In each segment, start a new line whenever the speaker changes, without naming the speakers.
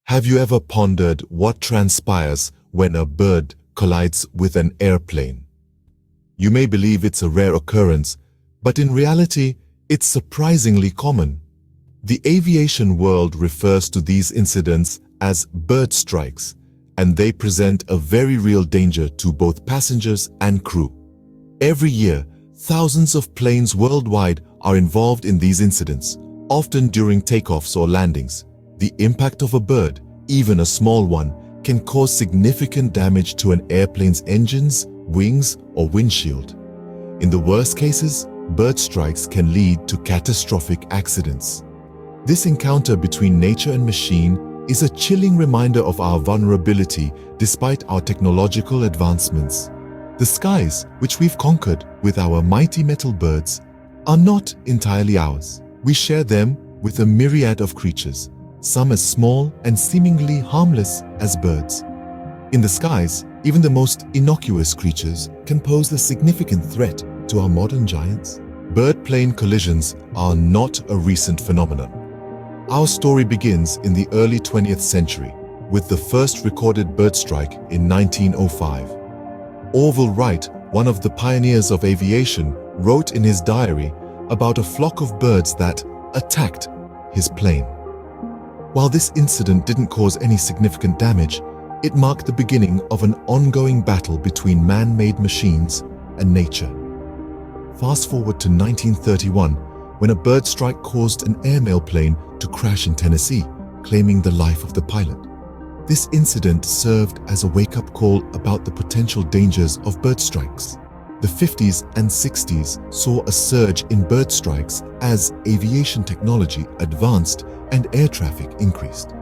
Have you ever pondered what transpires when a bird collides with an airplane? You may believe it's a rare occurrence, but in reality, it's surprisingly common. The aviation world refers to these incidents as bird strikes, and they present a very real danger to both passengers and crew. Every year, thousands of planes worldwide are involved in these incidents, often during takeoffs or landings. The impact of a bird, even a small one, can cause significant damage to an airplane's engines, wings, or windshield. In the worst cases, bird strikes can lead to catastrophic accidents. This encounter between nature and machine is a chilling reminder of our vulnerability despite our technological advancements. The skies, which we've conquered with our mighty metal birds, are not entirely ours. We share them with a myriad of creatures, some as small and seemingly harmless as birds. In the skies, even the most innocuous creatures can pose a significant threat to our modern giants. Bird-plane collisions are not a recent phenomenon. Our story begins in the early 20th century with the first recorded bird strike in 1905. Orville Wright, one of the pioneers of aviation, wrote in his diary about a flock of birds that attacked his plane. While this incident didn't cause any significant damage, it marked the beginning of an ongoing battle between man-made machines and nature. Fast forward to 1931, when a bird strike caused an airmail plane to crash in Tennessee, claiming the life of the pilot. This incident served as a wake-up call about the potential dangers of bird strikes. The 50s and 60s saw a surge in bird strikes as aviation technology advanced and air traffic increased.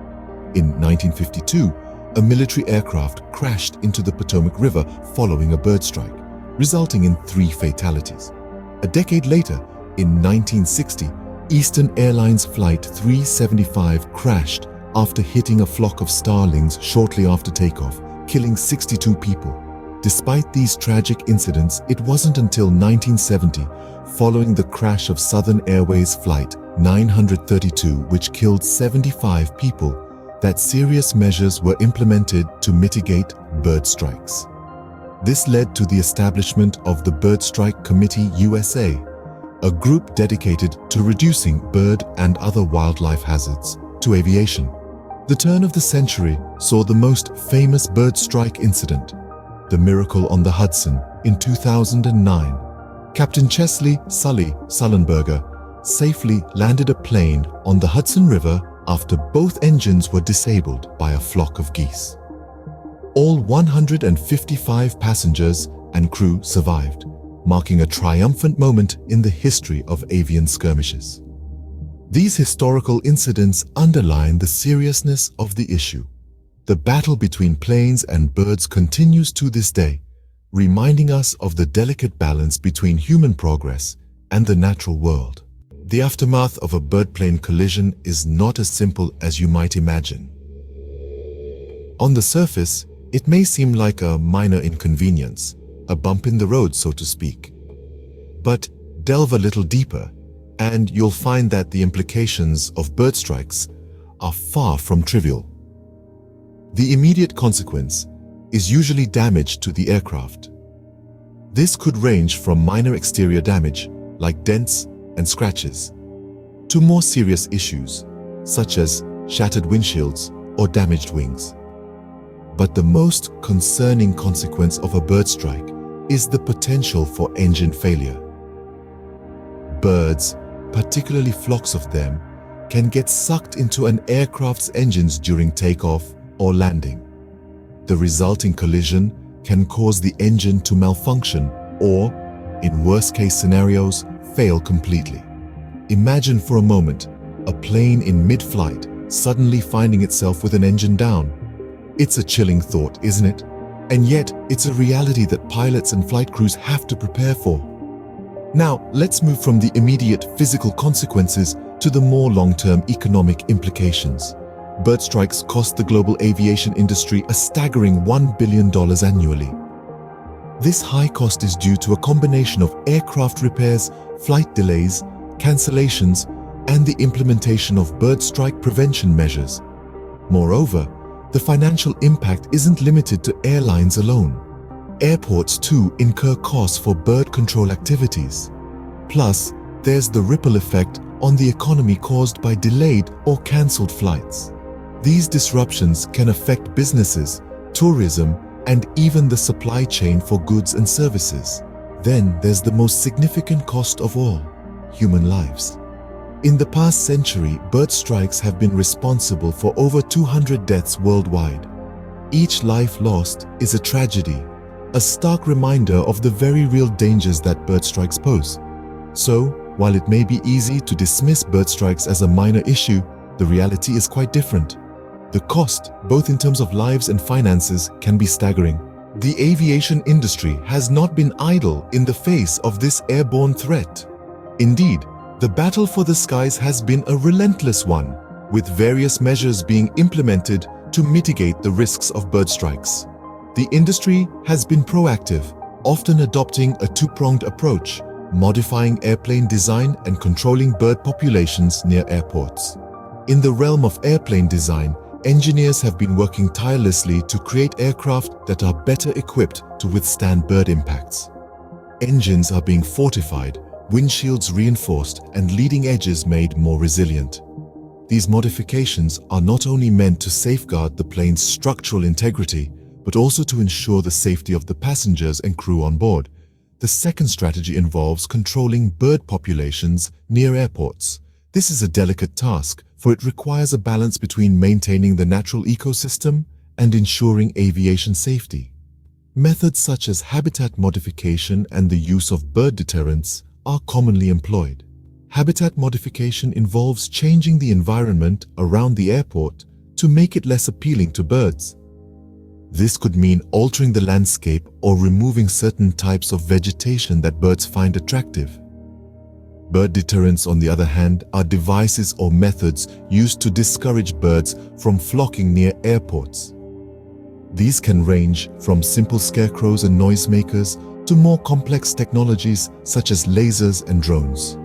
In 1952, a military aircraft crashed into the Potomac River following a bird strike, resulting in 3 fatalities. A decade later, in 1960, Eastern Airlines Flight 375 crashed after hitting a flock of starlings shortly after takeoff, killing 62 people. Despite these tragic incidents, it wasn't until 1970, following the crash of Southern Airways Flight 932, which killed 75 people, that serious measures were implemented to mitigate bird strikes. This led to the establishment of the Bird Strike Committee USA, a group dedicated to reducing bird and other wildlife hazards to aviation. The turn of the century saw the most famous bird strike incident, the Miracle on the Hudson, in 2009. Captain Chesley "Sully" Sullenberger safely landed a plane on the Hudson River after both engines were disabled by a flock of geese. All 155 passengers and crew survived, marking a triumphant moment in the history of avian skirmishes. These historical incidents underline the seriousness of the issue. The battle between planes and birds continues to this day, reminding us of the delicate balance between human progress and the natural world. The aftermath of a bird-plane collision is not as simple as you might imagine. On the surface, it may seem like a minor inconvenience, a bump in the road, so to speak. But delve a little deeper, and you'll find that the implications of bird strikes are far from trivial. The immediate consequence is usually damage to the aircraft. This could range from minor exterior damage, like dents and scratches, to more serious issues, such as shattered windshields or damaged wings. But the most concerning consequence of a bird strike is the potential for engine failure. Birds, particularly flocks of them, can get sucked into an aircraft's engines during takeoff or landing. The resulting collision can cause the engine to malfunction or, in worst-case scenarios, fail completely. Imagine for a moment a plane in mid-flight suddenly finding itself with an engine down. It's a chilling thought, isn't it? And yet, it's a reality that pilots and flight crews have to prepare for. Now, let's move from the immediate physical consequences to the more long-term economic implications. Bird strikes cost the global aviation industry a staggering $1 billion annually. This high cost is due to a combination of aircraft repairs, flight delays, cancellations, and the implementation of bird strike prevention measures. Moreover, the financial impact isn't limited to airlines alone. Airports too incur costs for bird control activities. Plus, there's the ripple effect on the economy caused by delayed or cancelled flights. These disruptions can affect businesses, tourism, and even the supply chain for goods and services. Then there's the most significant cost of all: human lives. In the past century, bird strikes have been responsible for over 200 deaths worldwide. Each life lost is a tragedy, a stark reminder of the very real dangers that bird strikes pose. So, while it may be easy to dismiss bird strikes as a minor issue, the reality is quite different. The cost, both in terms of lives and finances, can be staggering. The aviation industry has not been idle in the face of this airborne threat. Indeed, the battle for the skies has been a relentless one, with various measures being implemented to mitigate the risks of bird strikes. The industry has been proactive, often adopting a two-pronged approach, modifying airplane design and controlling bird populations near airports. In the realm of airplane design, engineers have been working tirelessly to create aircraft that are better equipped to withstand bird impacts. Engines are being fortified, windshields reinforced, and leading edges made more resilient. These modifications are not only meant to safeguard the plane's structural integrity, but also to ensure the safety of the passengers and crew on board. The second strategy involves controlling bird populations near airports. This is a delicate task, for it requires a balance between maintaining the natural ecosystem and ensuring aviation safety. Methods such as habitat modification and the use of bird deterrents are commonly employed. Habitat modification involves changing the environment around the airport to make it less appealing to birds. This could mean altering the landscape or removing certain types of vegetation that birds find attractive. Bird deterrents, on the other hand, are devices or methods used to discourage birds from flocking near airports. These can range from simple scarecrows and noisemakers to more complex technologies such as lasers and drones.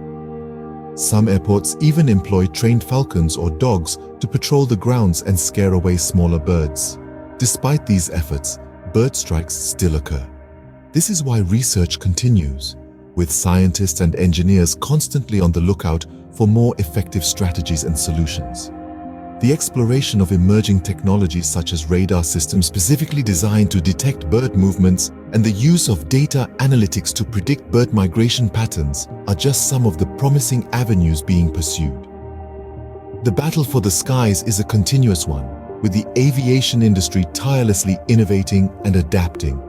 Some airports even employ trained falcons or dogs to patrol the grounds and scare away smaller birds. Despite these efforts, bird strikes still occur. This is why research continues, with scientists and engineers constantly on the lookout for more effective strategies and solutions. The exploration of emerging technologies such as radar systems specifically designed to detect bird movements and the use of data analytics to predict bird migration patterns are just some of the promising avenues being pursued. The battle for the skies is a continuous one, with the aviation industry tirelessly innovating and adapting.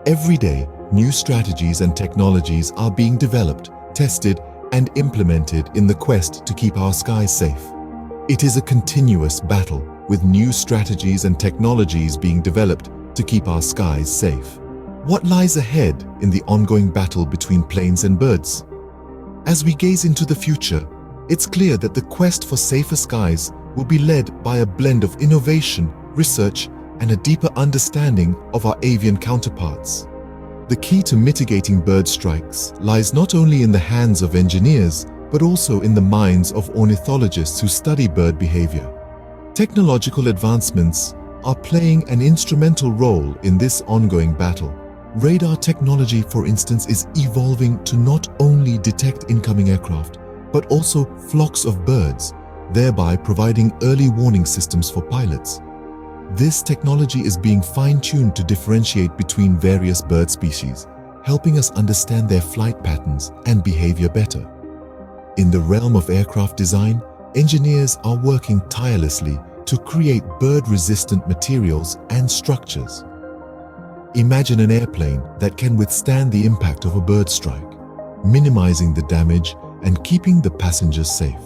Every day, new strategies and technologies are being developed, tested, and implemented in the quest to keep our skies safe. It is a continuous battle, with new strategies and technologies being developed to keep our skies safe. What lies ahead in the ongoing battle between planes and birds? As we gaze into the future, it's clear that the quest for safer skies will be led by a blend of innovation, research, and a deeper understanding of our avian counterparts. The key to mitigating bird strikes lies not only in the hands of engineers, but also in the minds of ornithologists who study bird behavior. Technological advancements are playing an instrumental role in this ongoing battle. Radar technology, for instance, is evolving to not only detect incoming aircraft, but also flocks of birds, thereby providing early warning systems for pilots. This technology is being fine-tuned to differentiate between various bird species, helping us understand their flight patterns and behavior better. In the realm of aircraft design, engineers are working tirelessly to create bird-resistant materials and structures. Imagine an airplane that can withstand the impact of a bird strike, minimizing the damage and keeping the passengers safe.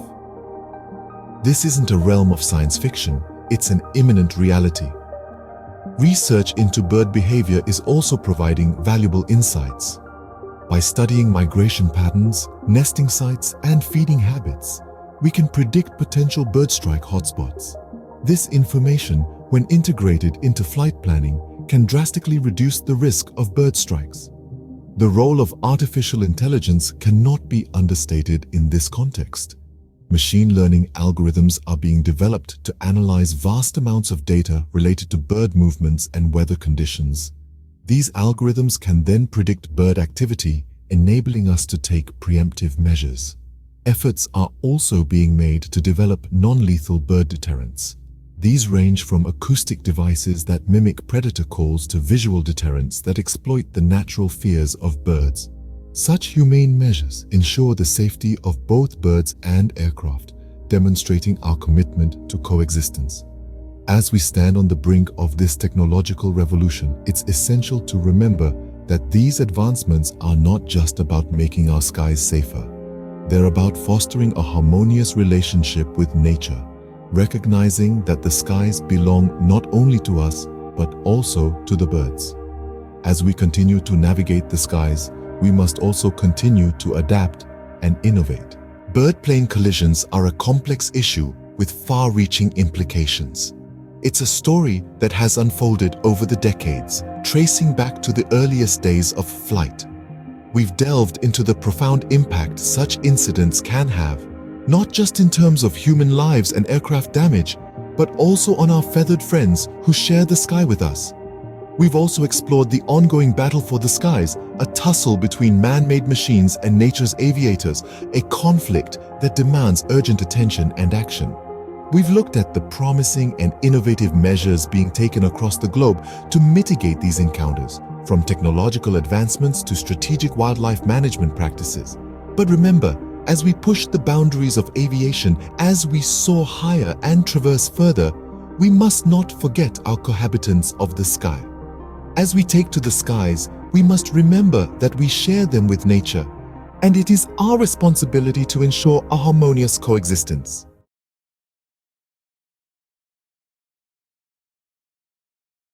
This isn't a realm of science fiction, it's an imminent reality. Research into bird behavior is also providing valuable insights. By studying migration patterns, nesting sites, and feeding habits, we can predict potential bird strike hotspots. This information, when integrated into flight planning, can drastically reduce the risk of bird strikes. The role of artificial intelligence cannot be understated in this context. Machine learning algorithms are being developed to analyze vast amounts of data related to bird movements and weather conditions. These algorithms can then predict bird activity, enabling us to take preemptive measures. Efforts are also being made to develop non-lethal bird deterrents. These range from acoustic devices that mimic predator calls to visual deterrents that exploit the natural fears of birds. Such humane measures ensure the safety of both birds and aircraft, demonstrating our commitment to coexistence. As we stand on the brink of this technological revolution, it's essential to remember that these advancements are not just about making our skies safer. They're about fostering a harmonious relationship with nature, recognizing that the skies belong not only to us, but also to the birds. As we continue to navigate the skies, we must also continue to adapt and innovate. Bird-plane collisions are a complex issue with far-reaching implications. It's a story that has unfolded over the decades, tracing back to the earliest days of flight. We've delved into the profound impact such incidents can have, not just in terms of human lives and aircraft damage, but also on our feathered friends who share the sky with us. We've also explored the ongoing battle for the skies, a tussle between man-made machines and nature's aviators, a conflict that demands urgent attention and action. We've looked at the promising and innovative measures being taken across the globe to mitigate these encounters, from technological advancements to strategic wildlife management practices. But remember, as we push the boundaries of aviation, as we soar higher and traverse further, we must not forget our cohabitants of the sky. As we take to the skies, we must remember that we share them with nature, and it is our responsibility to ensure a harmonious coexistence.